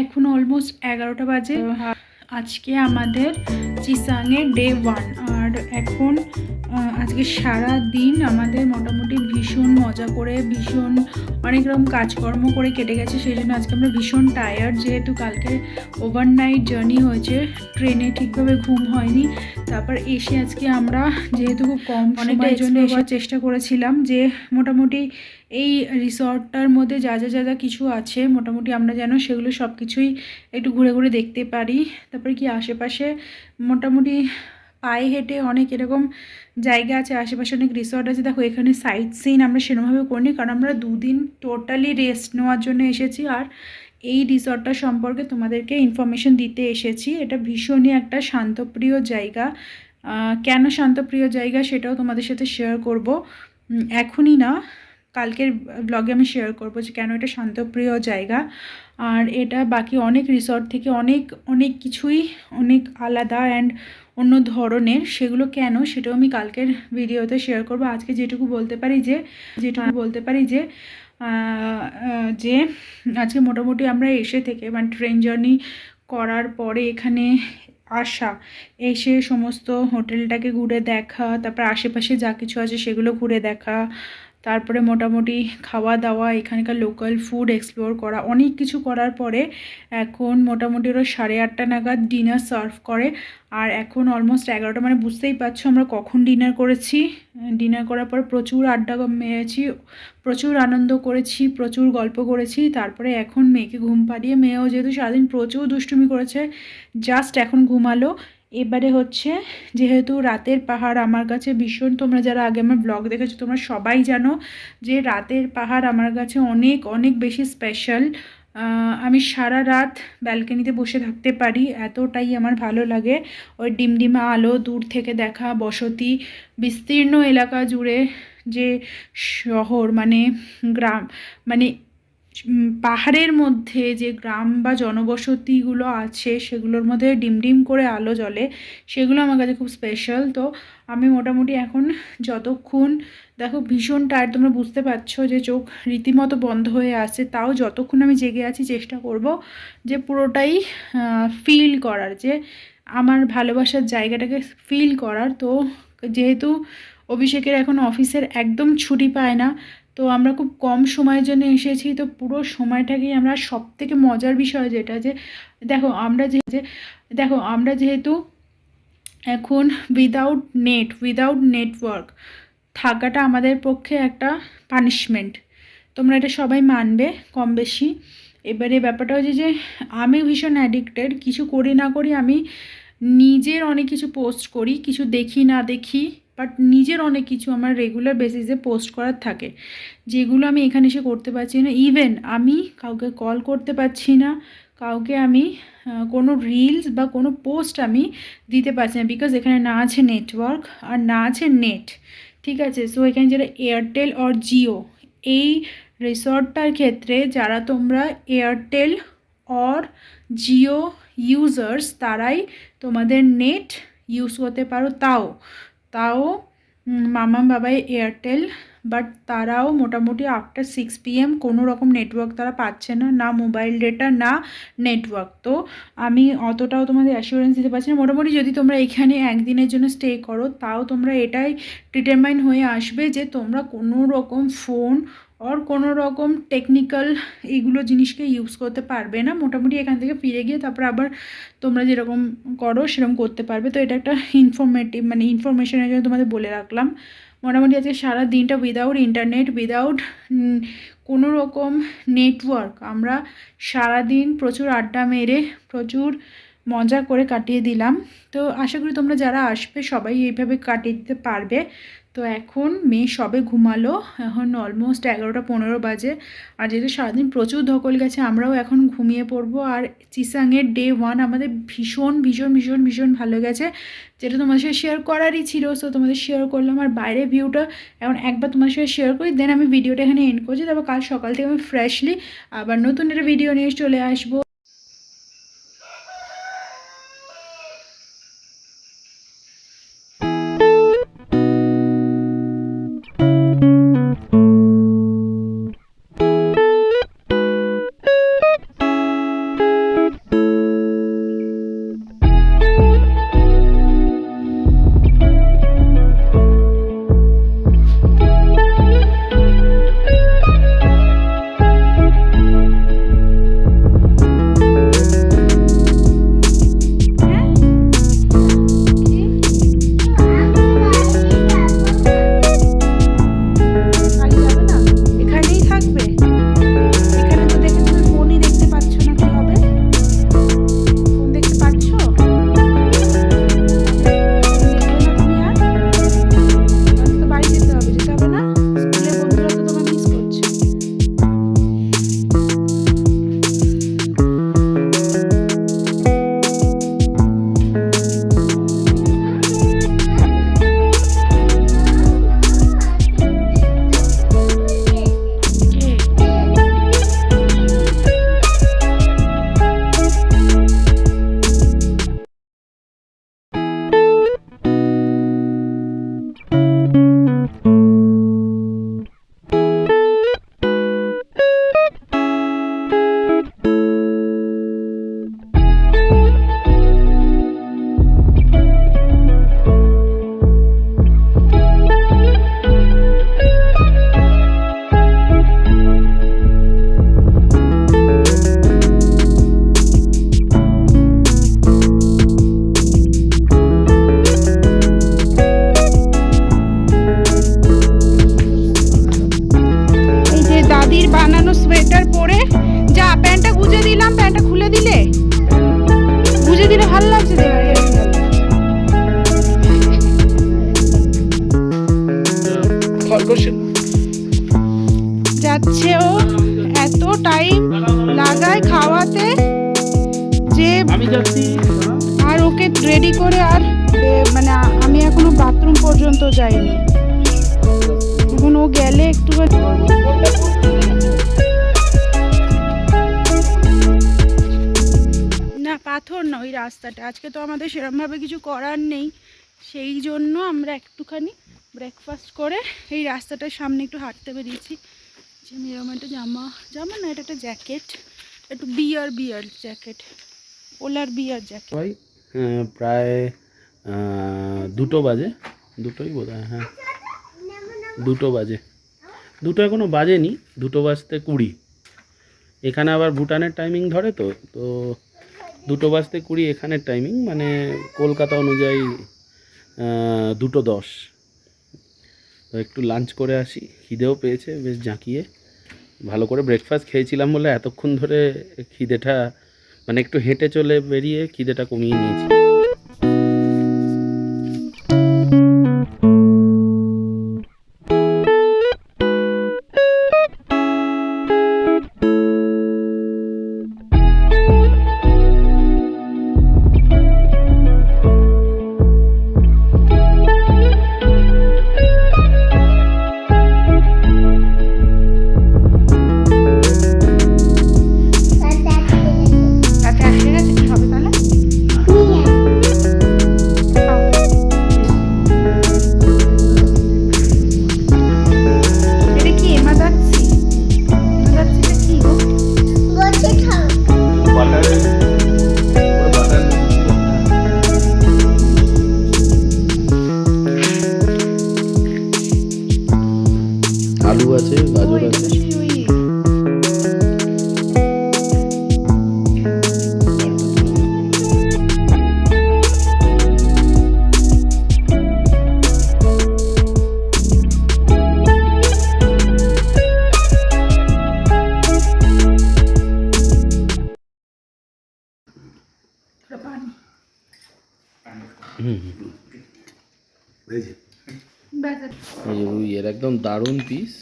এখন অলমোস্ট 11টা বাজে। আজকে আমাদের চিসাংয়ের ডে 1। আর এখন আজকে সারা দিন আমাদের মোটামুটি ভীষণ মজা করে ভীষণ অনেক রকম কাজকর্ম করে কেটে গেছে। সেই জন্য আজকে আমরা ভীষণ টায়ার্ড, যেহেতু কালকে ওভারনাইট জার্নি হয়েছে, ট্রেনে ঠিকভাবে ঘুম হয়নি। তারপর এসে আজকে আমরা যেহেতু খুব কম সময়ের জন্য এসে চেষ্টা করেছিলাম যে মোটামুটি এই রিসর্টটার মধ্যে যা যা যা যা কিছু আছে মোটামুটি আমরা যেন সেগুলো সব কিছুই একটু ঘুরে ঘুরে দেখতে পারি। তারপরে কি আশেপাশে মোটামুটি পায়ে হেঁটে অনেক এরকম জায়গা আছে, আশেপাশে অনেক রিসর্ট আছে। দেখো এখানে সাইট সিন আমরা সেরকমভাবে করিনি, কারণ আমরা দুদিন টোটালি রেস্ট নেওয়ার জন্য এসেছি। আর এই রিসর্টটা সম্পর্কে তোমাদেরকে ইনফরমেশন দিতে এসেছি। এটা ভীষণই একটা শান্তপ্রিয় জায়গা। কেন শান্তপ্রিয় জায়গা সেটাও তোমাদের সাথে শেয়ার করব, এখনই না, কালকের ব্লগে আমি শেয়ার করবো যে কেন এটা শান্তপ্রিয় জায়গা। আর এটা বাকি অনেক রিসর্ট থেকে অনেক অনেক কিছুই অনেক আলাদা অ্যান্ড অন্য ধরনের। সেগুলো কেন সেটাও আমি কালকের ভিডিওতে শেয়ার করব। আজকে যেটুকু বলতে পারি যে যে আজকে মোটামুটি আমরা এসে থেকে মানে ট্রেন জার্নি করার পরে এখানে আসা, এসে সমস্ত হোটেলটাকে ঘুরে দেখা, তারপর আশেপাশে যা কিছু আছে সেগুলো ঘুরে দেখা, তারপরে মোটামুটি খাওয়া দাওয়া, এখানকার লোকাল ফুড এক্সপ্লোর করা, অনেক কিছু করার পরে এখন মোটামুটি ওরা 8:30 নাগাদ ডিনার সার্ভ করে। আর এখন অলমোস্ট 11টা, মানে বুঝতেই পারছো আমরা কখন ডিনার করেছি। ডিনার করার পর প্রচুর আড্ডা মেরেছি, প্রচুর আনন্দ করেছি, প্রচুর গল্প করেছি। তারপরে এখন মেয়েকে ঘুম পাড়িয়ে, মেয়েও যেহেতু সারাদিন প্রচুর দুষ্টুমি করেছে, জাস্ট এখন ঘুমালো। এবারে হচ্ছে যেহেতু রাতের পাহাড় আমার কাছে ভীষণ, তোমরা যারা আগে আমার ব্লগ দেখেছো তোমরা সবাই জানো যে রাতের পাহাড় আমার কাছে অনেক অনেক বেশি স্পেশাল। আমি সারা রাত ব্যালকনিতে বসে থাকতে পারি, এতটাই আমার ভালো লাগে। ওই ডিমডিমা আলো, দূর থেকে দেখা বসতি, বিস্তীর্ণ এলাকা জুড়ে যে শহর মানে গ্রাম, মানে পাহাড়ের মধ্যে যে গ্রাম বা জনবসতিগুলো আছে সেগুলোর মধ্যে ডিমডিম করে আলো জ্বলে, সেগুলো আমার কাছে খুব স্পেশাল। তো আমি মোটামুটি এখন যতক্ষণ, দেখো ভীষণ টায়ার্ড, তোমরা বুঝতে পারছো যে চোখ রীতিমতো বন্ধ হয়ে আসছে, তাও যতক্ষণ আমি জেগে আছি চেষ্টা করব যে পুরোটাই ফিল করার, যে আমার ভালোবাসার জায়গাটাকে ফিল করার। তো যেহেতু অভিষেকের এখন অফিসের একদম ছুটি পায় না, তো আমরা খুব কম সময়ের জন্য এসেছি, তো পুরো সময়টাকেই আমরা, সবথেকে মজার বিষয় যেটা যে দেখো আমরা যেহেতু এখন উইদাউট নেটওয়ার্ক থাকাটা আমাদের পক্ষে একটা পানিশমেন্ট, তোমরা এটা সবাই মানবে কম বেশি। এবারে ব্যাপারটা হচ্ছে যে আমি ভীষণ অ্যাডিক্টেড, কিছু করি না করি আমি নিজের অনেক কিছু পোস্ট করি, কিছু দেখি না দেখি, বাট নিজের অনেক কিছু আমার রেগুলার বেসিসে পোস্ট করার থাকে, যেগুলো আমি এখানে এসে করতে পারছি না। ইভেন আমি কাউকে কল করতে পারছি না, কাউকে আমি কোনো রিলস বা কোনো পোস্ট আমি দিতে পারছি না, বিকজ এখানে না আছে নেটওয়ার্ক আর না আছে নেট। ঠিক আছে, সো এখানে যারা এয়ারটেল আর জিও, এই রিসর্টটার ক্ষেত্রে যারা তোমরা এয়ারটেল অর জিও ইউজার্স তারাই তোমাদের নেট ইউজ করতে পারো। তাও তাও মামা বাবাই এয়ারটেল, বাট তারাও মোটামুটি আফটার 6 PM কোনো রকম নেটওয়ার্ক তারা পাচ্ছে না, না মোবাইল ডেটা না নেটওয়ার্ক। তো আমি অতটাও তোমাদের অ্যাসিওরেন্স দিতে পারছি না। মোটামুটি যদি তোমরা এখানে একদিনের জন্য স্টে করো, তাও তোমরা এটাই ডিটারমাইন হয়ে আসবে যে তোমরা কোনো রকম ফোন আর কোনো রকম টেকনিক্যাল এইগুলো জিনিসকে ইউজ করতে পারবে না। মোটামুটি এখান থেকে ফিরে গিয়ে তারপর আবার তোমরা যেরকম করো সেরকম করতে পারবে। তো এটা একটা ইনফরমেটিভ, মানে ইনফরমেশনের জন্য তোমাদের বলে রাখলাম। মোটামুটি আজকে সারা দিনটা উইদাউট ইন্টারনেট, উইদাউট কোনো রকম নেটওয়ার্ক আমরা সারাদিন প্রচুর আড্ডা মেরে প্রচুর মজা করে কাটিয়ে দিলাম। তো আশা করি তোমরা যারা আসবে সবাই এইভাবে কাটিয়ে দিতে পারবে। তো এখন মেয়ে সবে ঘুমালো, এখন অলমোস্ট 11:15 বাজে। আর যেহেতু সারাদিন প্রচুর ধকল গেছে, আমরাও এখন ঘুমিয়ে পড়বো। আর চিসাংয়ের ডে 1 আমাদের ভীষণ ভীষণ ভীষণ ভীষণ ভালো গেছে, যেটা তোমাদের সাথে শেয়ার করারই ছিল। সো তোমাদের শেয়ার করলাম। আর বাইরের ভিউটা এখন একবার তোমাদের সাথে শেয়ার করি, দেন আমি ভিডিওটা এখানে এন্ড করছি। তারপর কাল সকাল থেকে আমি ফ্রেশলি আবার নতুন একটা ভিডিও নিয়ে চলে আসবো। খাওয়াতে যে আমি যাচ্ছি। আর ওকে রেডি করে আর মানে আমি এখনো বাথরুম পর্যন্ত যাইনি। এখন ও গেলে একটুখানি না পাথর না ওই রাস্তাটা। আজকে তো আমাদের সেরকমভাবে কিছু করার নেই, সেই জন্য আমরা একটুখানি ব্রেকফাস্ট করে এই রাস্তাটার সামনে একটু হাঁটতে বেরিয়েছি। যে আমি এরকম একটা জামা জামা না, এটা একটা জ্যাকেট, একটু বিয়ার জ্যাকেট, ওলার বিয়ার জ্যাকেট। ভাই প্রায় 2টো বাজে, 2টোই বোধ হয়, হ্যাঁ 2টো বাজে, 2টো এখনও বাজেনি, 2টো বাজতে 20। এখানে আবার ভুটানের টাইমিং ধরে, তো তো 2টো বাজতে 20 এখানের টাইমিং, মানে কলকাতা অনুযায়ী 2টো 10। তো একটু লাঞ্চ করে আসি, খিদেও পেয়েছে বেশ জাঁকিয়ে। ভালো করে ব্রেকফাস্ট খেয়েছিলাম বলে এতক্ষণ ধরে খিদেটা, মানে একটু হেঁটে চলে বেরিয়ে খিদেটা কমিয়ে নিয়েছি। আলু আছে, গাজর আছে, এই যে রুই, এর একদম দারুণ পিস।